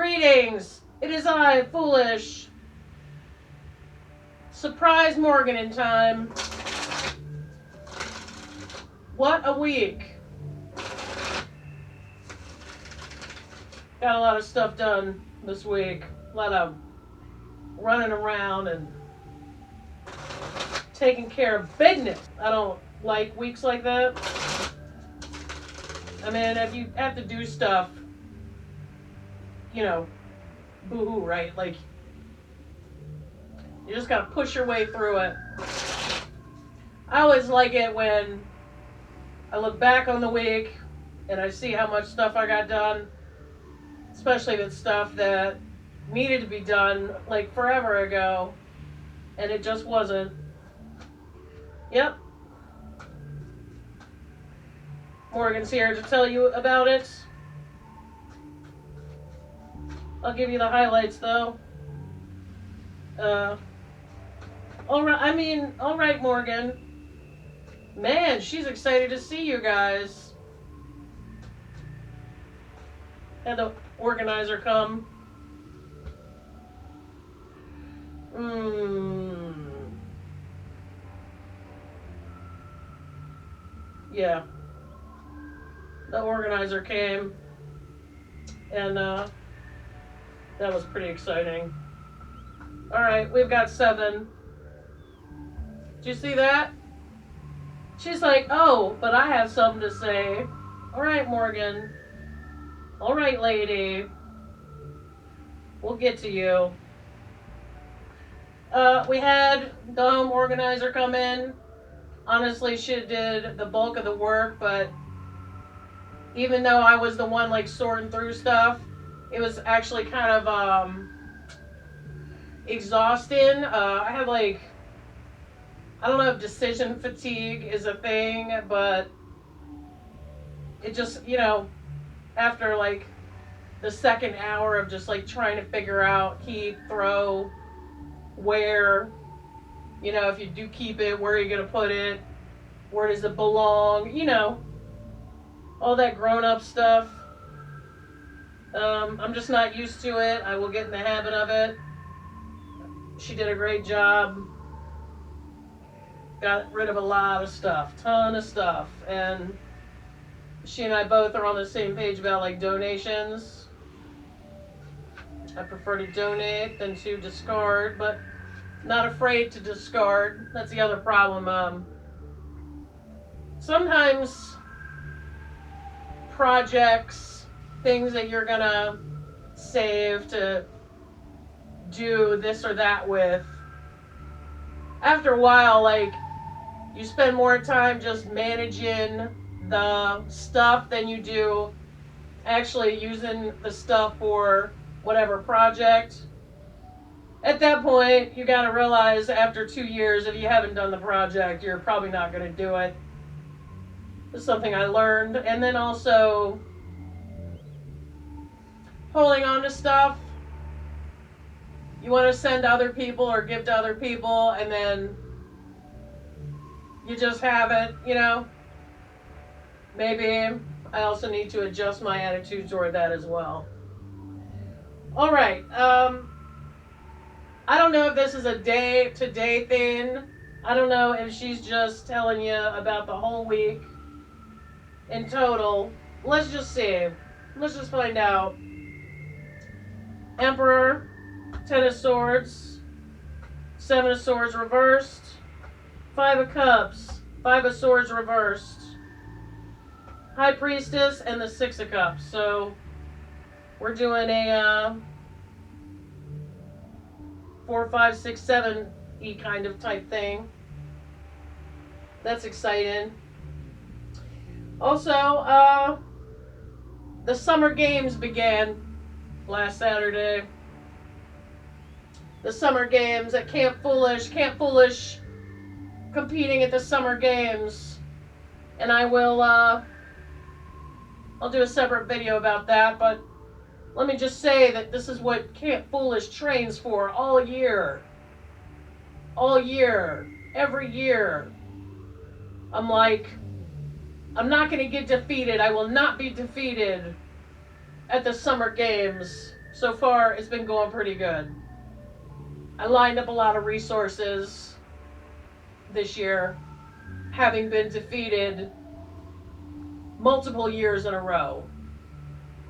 Greetings! It is I, Foolish. Surprise Morgan in time. What a week. Got a lot of stuff done this week. A lot of running around and taking care of business. I don't like weeks like that. I mean, if you have to do stuff, you know, boo-hoo, right? Like, you just gotta push your way through it. I always like it when I look back on the week and I see how much stuff I got done, especially with stuff that needed to be done like forever ago, and it just wasn't. Yep. Morgan's here to tell you about it. I'll give you the highlights though. All right, Morgan. Man, she's excited to see you guys. Had the organizer come. Yeah. The organizer came, and that was pretty exciting. All right, we've got 7. Did you see that? She's like, oh, but I have something to say. All right, Morgan. All right, lady. We'll get to you. We had the home organizer come in. Honestly, she did the bulk of the work, but even though I was the one like sorting through stuff, it was actually kind of exhausting. I had like, I don't know if decision fatigue is a thing, but it just, after like the second hour of just like trying to figure out, keep, throw, where, if you do keep it, where are you going to put it? Where does it belong? All that grown-up stuff. I'm just not used to it. I will get in the habit of it. She did a great job. Got rid of a lot of stuff. Ton of stuff. And she and I both are on the same page about like donations. I prefer to donate than to discard, but not afraid to discard. That's the other problem. Sometimes projects, things that you're gonna save to do this or that with, after a while, like, you spend more time just managing the stuff than you do actually using the stuff for whatever project. At that point, you gotta realize after 2 years, if you haven't done the project, you're probably not gonna do it. It's something I learned. And then also, holding on to stuff you want to send to other people or give to other people, and then you just have it, Maybe I also need to adjust my attitude toward that as well. All right. I don't know if this is a day-to-day thing. I don't know if she's just telling you about the whole week in total. Let's just see. Let's just find out. Emperor, 10 of Swords, 7 of Swords reversed, 5 of Cups, 5 of Swords reversed, High Priestess, and the 6 of Cups. So we're doing a 4, 5, 6, 7 E kind of type thing. That's exciting. Also, the summer games began last Saturday. The summer games at Camp Foolish competing at the summer games. And I will, I'll do a separate video about that, but let me just say that this is what Camp Foolish trains for all year. All year. Every year. I'm like, I'm not going to get defeated. I will not be defeated at the summer games. so far it's been going pretty good. I lined up a lot of resources this year, having been defeated multiple years in a row.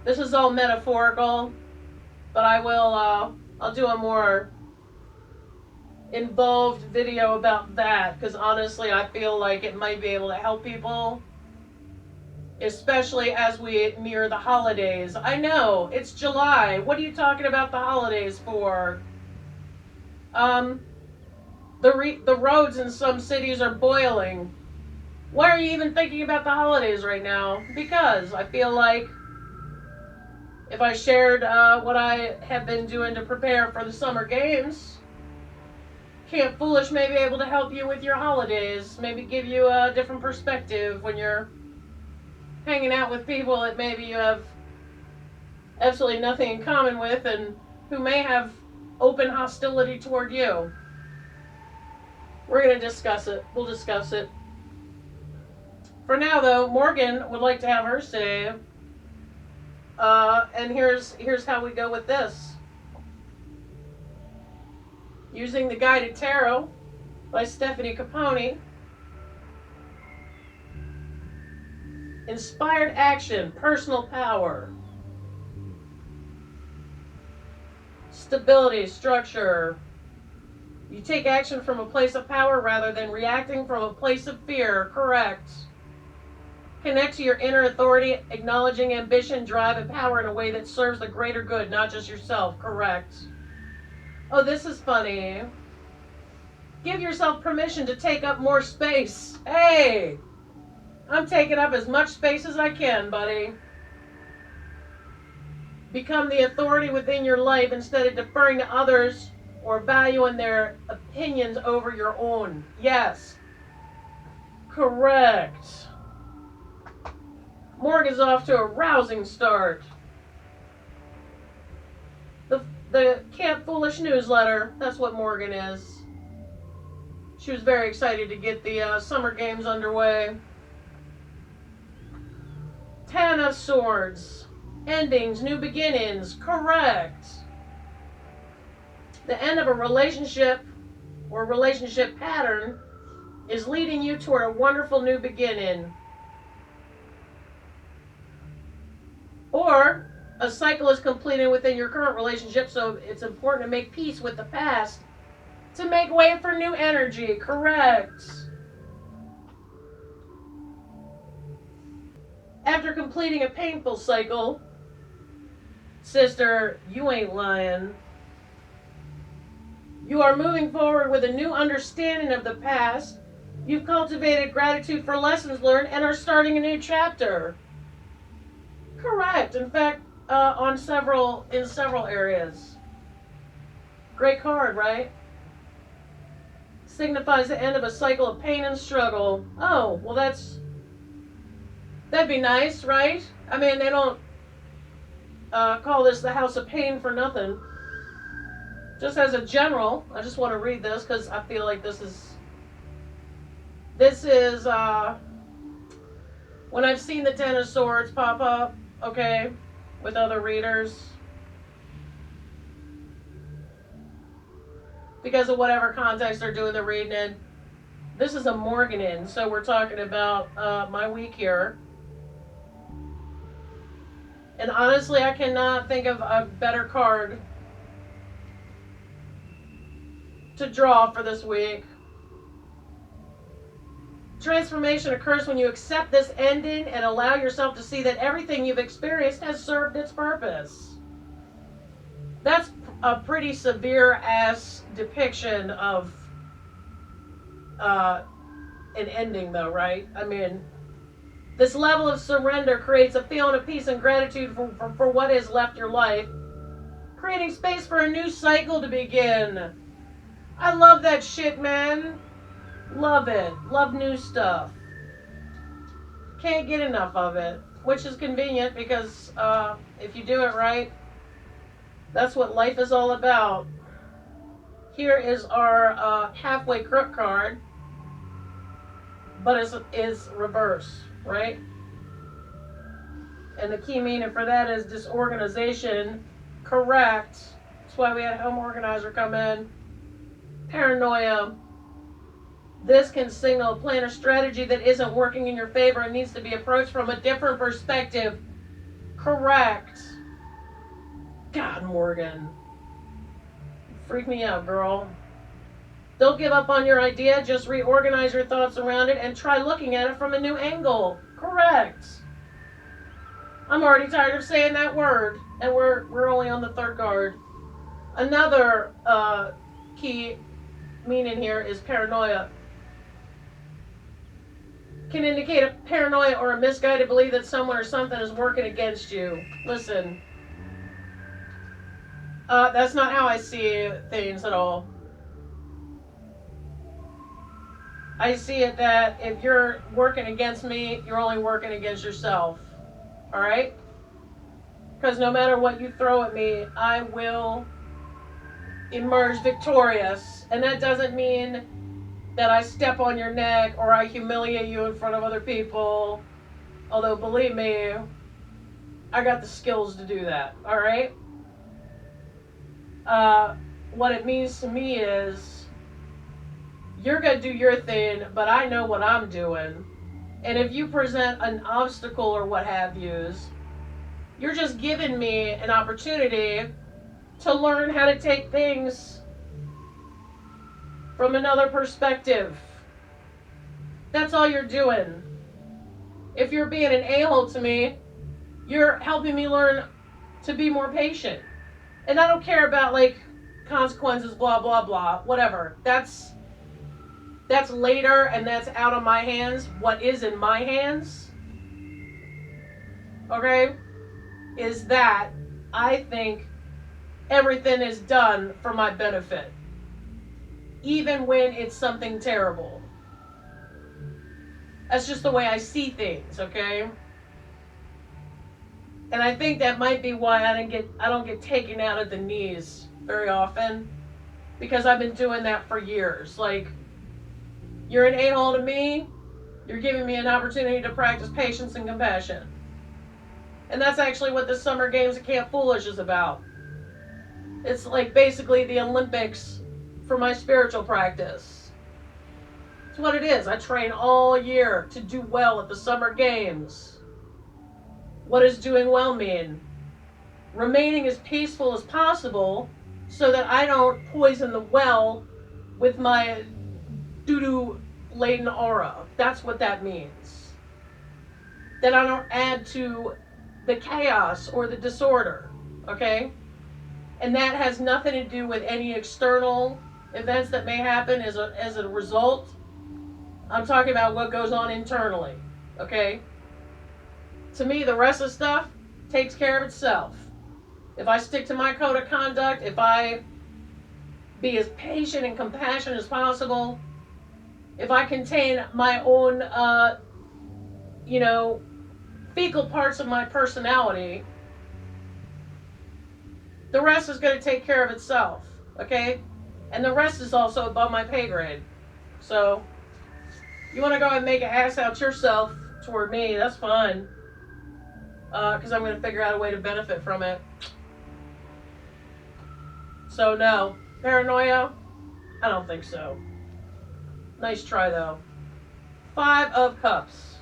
This is all metaphorical, but I'll do a more involved video about that, because honestly I feel like it might be able to help people, especially as we near the holidays. I know, it's July. What are you talking about the holidays for? The roads in some cities are boiling. Why are you even thinking about the holidays right now? Because I feel like if I shared what I have been doing to prepare for the summer games, Camp Foolish may be able to help you with your holidays. Maybe give you a different perspective when you're hanging out with people that maybe you have absolutely nothing in common with and who may have open hostility toward you. We're going to discuss it. We'll discuss it. For now, though, Morgan would like to have her say. And here's how we go with this. Using the Guided Tarot by Stefanie Caponi. Inspired action, personal power. Stability, structure. You take action from a place of power rather than reacting from a place of fear. Correct. Connect to your inner authority, acknowledging ambition, drive, and power in a way that serves the greater good, not just yourself. Correct. Oh, this is funny. Give yourself permission to take up more space. Hey, I'm taking up as much space as I can, buddy. Become the authority within your life instead of deferring to others or valuing their opinions over your own. Yes. Correct. Morgan's off to a rousing start. The Camp Foolish newsletter, that's what Morgan is. She was very excited to get the summer games underway. Ten of Swords. Endings, new beginnings. Correct. The end of a relationship or relationship pattern is leading you toward a wonderful new beginning. Or a cycle is completed within your current relationship, so it's important to make peace with the past to make way for new energy. Correct. After completing a painful cycle, sister, you ain't lying. You are moving forward with a new understanding of the past. You've cultivated gratitude for lessons learned and are starting a new chapter. Correct. In fact, in several areas. Great card, right? Signifies the end of a cycle of pain and struggle. Oh, well that'd be nice, right? I mean, they don't call this the House of Pain for nothing. Just as a general, I just want to read this because I feel like this is when I've seen the Ten of Swords pop up, okay, with other readers, because of whatever context they're doing the reading in. This is a Morganin, so we're talking about my week here. And honestly, I cannot think of a better card to draw for this week. Transformation occurs when you accept this ending and allow yourself to see that everything you've experienced has served its purpose. That's a pretty severe ass depiction of an ending, though, right? I mean, this level of surrender creates a feeling of peace and gratitude for what has left your life, creating space for a new cycle to begin. I love that shit, man. Love it. Love new stuff. Can't get enough of it, which is convenient because if you do it right, that's what life is all about. Here is our halfway crook card, but it's reverse, right? And the key meaning for that is disorganization, Correct. That's why we had home organizer come in. Paranoia. This can signal a plan or strategy that isn't working in your favor and needs to be approached from a different perspective. Correct. God, Morgan. Freak me out, girl. Don't give up on your idea. Just reorganize your thoughts around it and try looking at it from a new angle. Correct. I'm already tired of saying that word, and we're only on the third card. Another key meaning here is paranoia. Can indicate a paranoia or a misguided belief that someone or something is working against you. Listen, that's not how I see things at all. I see it that if you're working against me, you're only working against yourself. All right? Because no matter what you throw at me, I will emerge victorious. And that doesn't mean that I step on your neck or I humiliate you in front of other people. Although, believe me, I got the skills to do that. All right? What it means to me is you're going to do your thing, but I know what I'm doing. And if you present an obstacle or what have yous, you're just giving me an opportunity to learn how to take things from another perspective. That's all you're doing. If you're being an a-hole to me, you're helping me learn to be more patient. And I don't care about, like, consequences, blah, blah, blah, whatever. That's later, and that's out of my hands. What is in my hands, okay, is that I think everything is done for my benefit, even when it's something terrible. That's just the way I see things, okay? And I think that might be why I don't get taken out at the knees very often, because I've been doing that for years. Like, you're an a-hole to me, you're giving me an opportunity to practice patience and compassion. And that's actually what the Summer Games at Camp Foolish is about. It's like basically the Olympics for my spiritual practice. It's what it is. I train all year to do well at the Summer Games. What does doing well mean? Remaining as peaceful as possible so that I don't poison the well with my doo-doo laden aura. That's what that means. That I don't add to the chaos or the disorder, okay? And that has nothing to do with any external events that may happen as a result. I'm talking about what goes on internally, okay? To me, the rest of the stuff takes care of itself. If I stick to my code of conduct, if I be as patient and compassionate as possible, if I contain my own, fecal parts of my personality, the rest is going to take care of itself, okay? And the rest is also above my pay grade. So, you want to go and make an ass out yourself toward me, that's fine. Because I'm going to figure out a way to benefit from it. So, no. Paranoia? I don't think so. Nice try, though. 5 of Cups.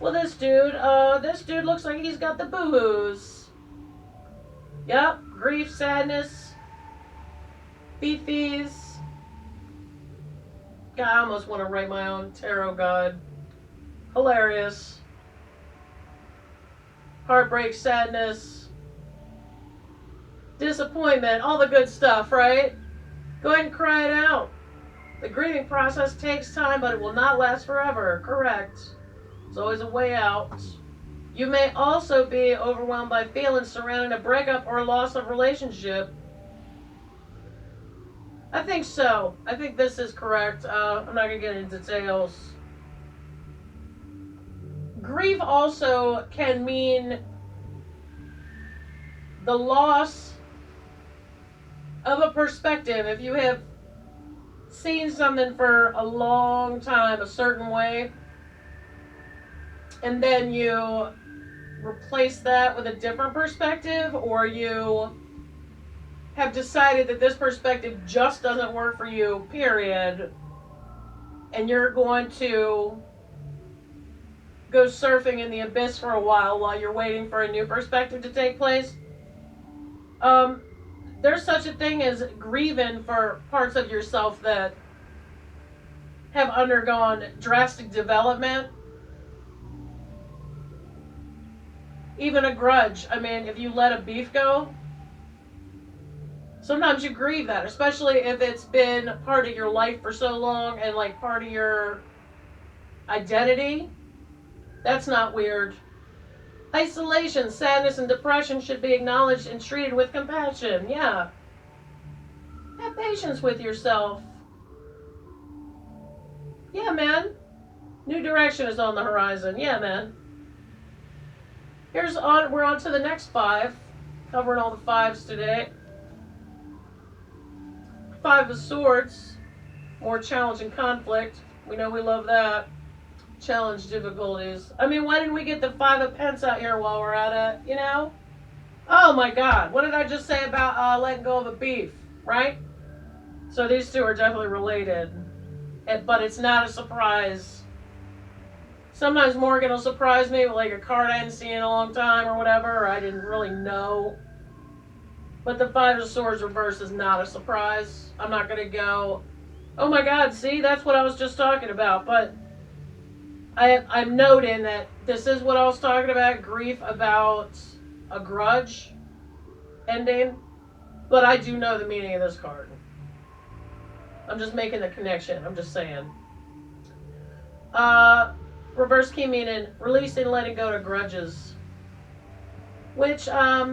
Well, this dude looks like he's got the boo-hoos. Yep, grief, sadness, beefies. God, I almost want to write my own tarot god. Hilarious. Heartbreak, sadness, disappointment, all the good stuff, right? Go ahead and cry it out. The grieving process takes time, but it will not last forever. Correct. There's always a way out. You may also be overwhelmed by feelings surrounding a breakup or loss of relationship. I think so. I think this is correct. I'm not going to get into details. Grief also can mean the loss of a perspective. If you have seen something for a long time a certain way, and then you replace that with a different perspective, or you have decided that this perspective just doesn't work for you, period, and you're going to go surfing in the abyss for a while you're waiting for a new perspective to take place. There's such a thing as grieving for parts of yourself that have undergone drastic development. Even a grudge. I mean, if you let a beef go, sometimes you grieve that, especially if it's been part of your life for so long and like part of your identity. That's not weird. Isolation, sadness, and depression should be acknowledged and treated with compassion. Yeah. Have patience with yourself. Yeah, man. New direction is on the horizon. Yeah, man. We're on to the next 5. Covering all the 5s today. 5 of Swords. More challenge and conflict. We know we love that. Challenge difficulties. I mean, why didn't we get the 5 of Pence out here while we're at it, you know? Oh my god, what did I just say about letting go of a beef, right? So these two are definitely related, but it's not a surprise. Sometimes Morgan will surprise me with like a card I hadn't seen in a long time or whatever, or I didn't really know. But the 5 of Swords reverse is not a surprise. I'm not going to go, oh my god, see, that's what I was just talking about, but I'm noting that this is what I was talking about, grief about a grudge ending, but I do know the meaning of this card. I'm just making the connection. I'm just saying. Reverse key meaning releasing, letting go to grudges, which I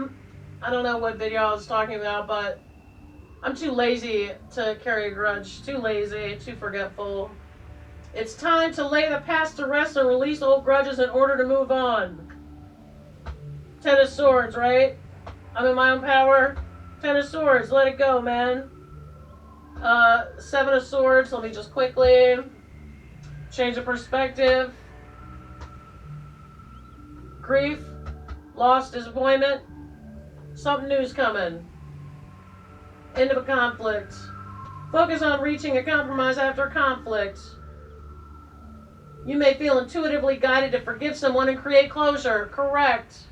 don't know what video I was talking about, but I'm too lazy to carry a grudge. Too lazy, too forgetful. It's time to lay the past to rest and release old grudges in order to move on. 10 of Swords, right? I'm in my own power. 10 of Swords, let it go, man. 7 of Swords, let me just quickly change the perspective. Grief, loss, disappointment. Something new's coming. End of a conflict. Focus on reaching a compromise after conflict. You may feel intuitively guided to forgive someone and create closure. Correct.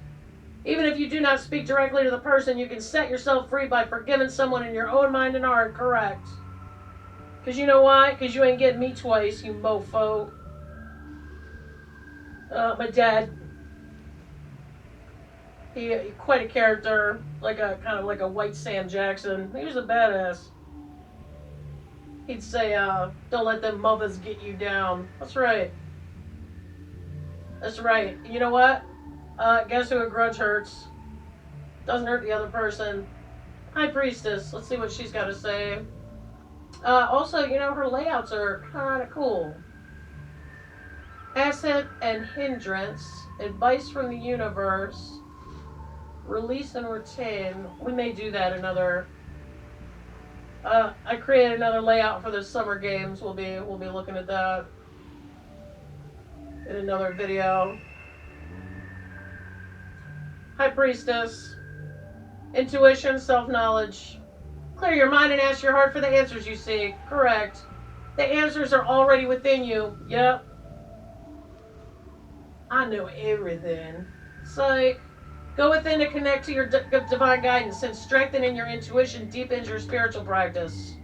Even if you do not speak directly to the person, you can set yourself free by forgiving someone in your own mind and heart. Correct. Because you know why? Because you ain't getting me twice, you mofo. My dad, he quite a character, like a kind of like a white Sam Jackson. He was a badass. He'd say, don't let them mothers get you down. That's right. That's right. You know what? Guess who a grudge hurts? Doesn't hurt the other person. High Priestess. Let's see what she's got to say. Also, you know, her layouts are kind of cool. Asset and hindrance. Advice from the universe. Release and retain. We may do that another. I created another layout for the summer games. We'll be looking at that in another video. High Priestess. Intuition, self-knowledge. Clear your mind and ask your heart for the answers you seek. Correct. The answers are already within you. Yep. I know everything. Psych. Go within to connect to your divine guidance, and strengthening your intuition deepens your spiritual practice.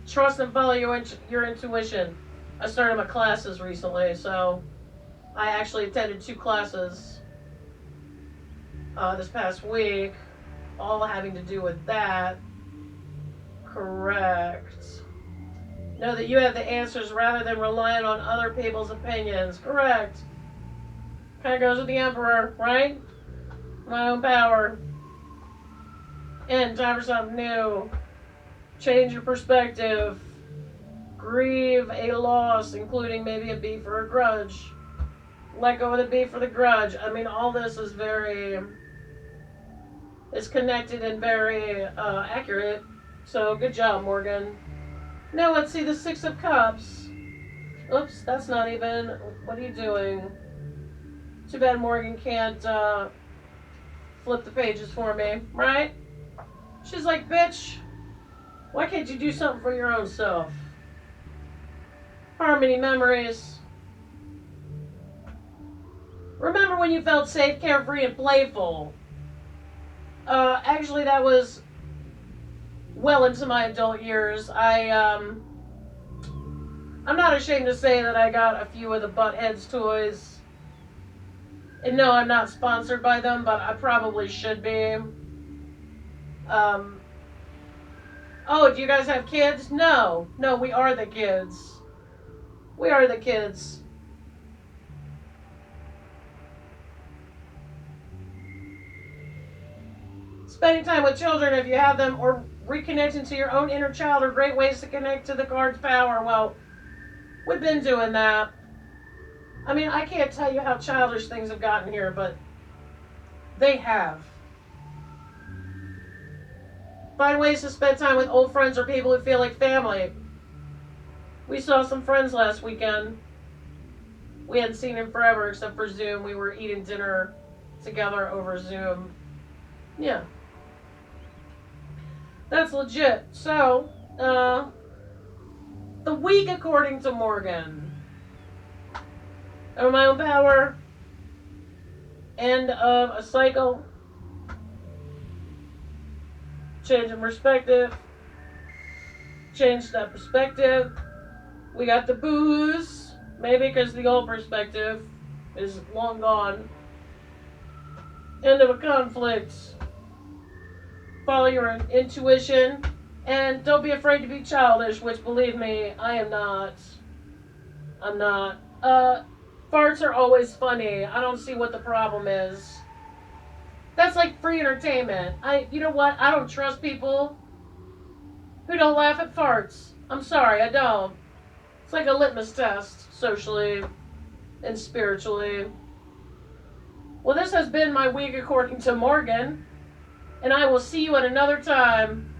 Trust and follow your intuition. I started my classes recently, so I actually attended 2 classes this past week, all having to do with that. Correct. Know that you have the answers rather than relying on other people's opinions. Correct. Kind of goes with the Emperor, right? My own power. And time for something new. Change your perspective. Grieve a loss, including maybe a beef or a grudge. Let go of the beef or the grudge. I mean, all this is it's connected and very accurate. So, good job, Morgan. Now let's see the 6 of Cups. Oops, that's not even... What are you doing? Too bad Morgan can't flip the pages for me, right? She's like, bitch, why can't you do something for your own self? Harmony memories. Remember when you felt safe, carefree, and playful? Actually, that was well into my adult years. I'm not ashamed to say that I got a few of the Buttheads toys. And no, I'm not sponsored by them, but I probably should be. Um, oh, do you guys have kids? No, we are the kids. We are the kids. Spending time with children, if you have them, or reconnecting to your own inner child are great ways to connect to the card's power. Well, we've been doing that. I mean, I can't tell you how childish things have gotten here, but they have. Find ways to spend time with old friends or people who feel like family. We saw some friends last weekend. We hadn't seen him forever except for Zoom. We were eating dinner together over Zoom. Yeah. That's legit. So, the week according to Morgan. Over my own power. End of a cycle. Change in perspective. Change that perspective. We got the booze. Maybe because the old perspective is long gone. End of a conflict. Follow your intuition. And don't be afraid to be childish, which, believe me, I am not. I'm not. Farts are always funny. I don't see what the problem is. That's like free entertainment. You know what? I don't trust people who don't laugh at farts. I'm sorry, I don't. It's like a litmus test, socially and spiritually. Well, this has been my week according to Morgan, and I will see you at another time.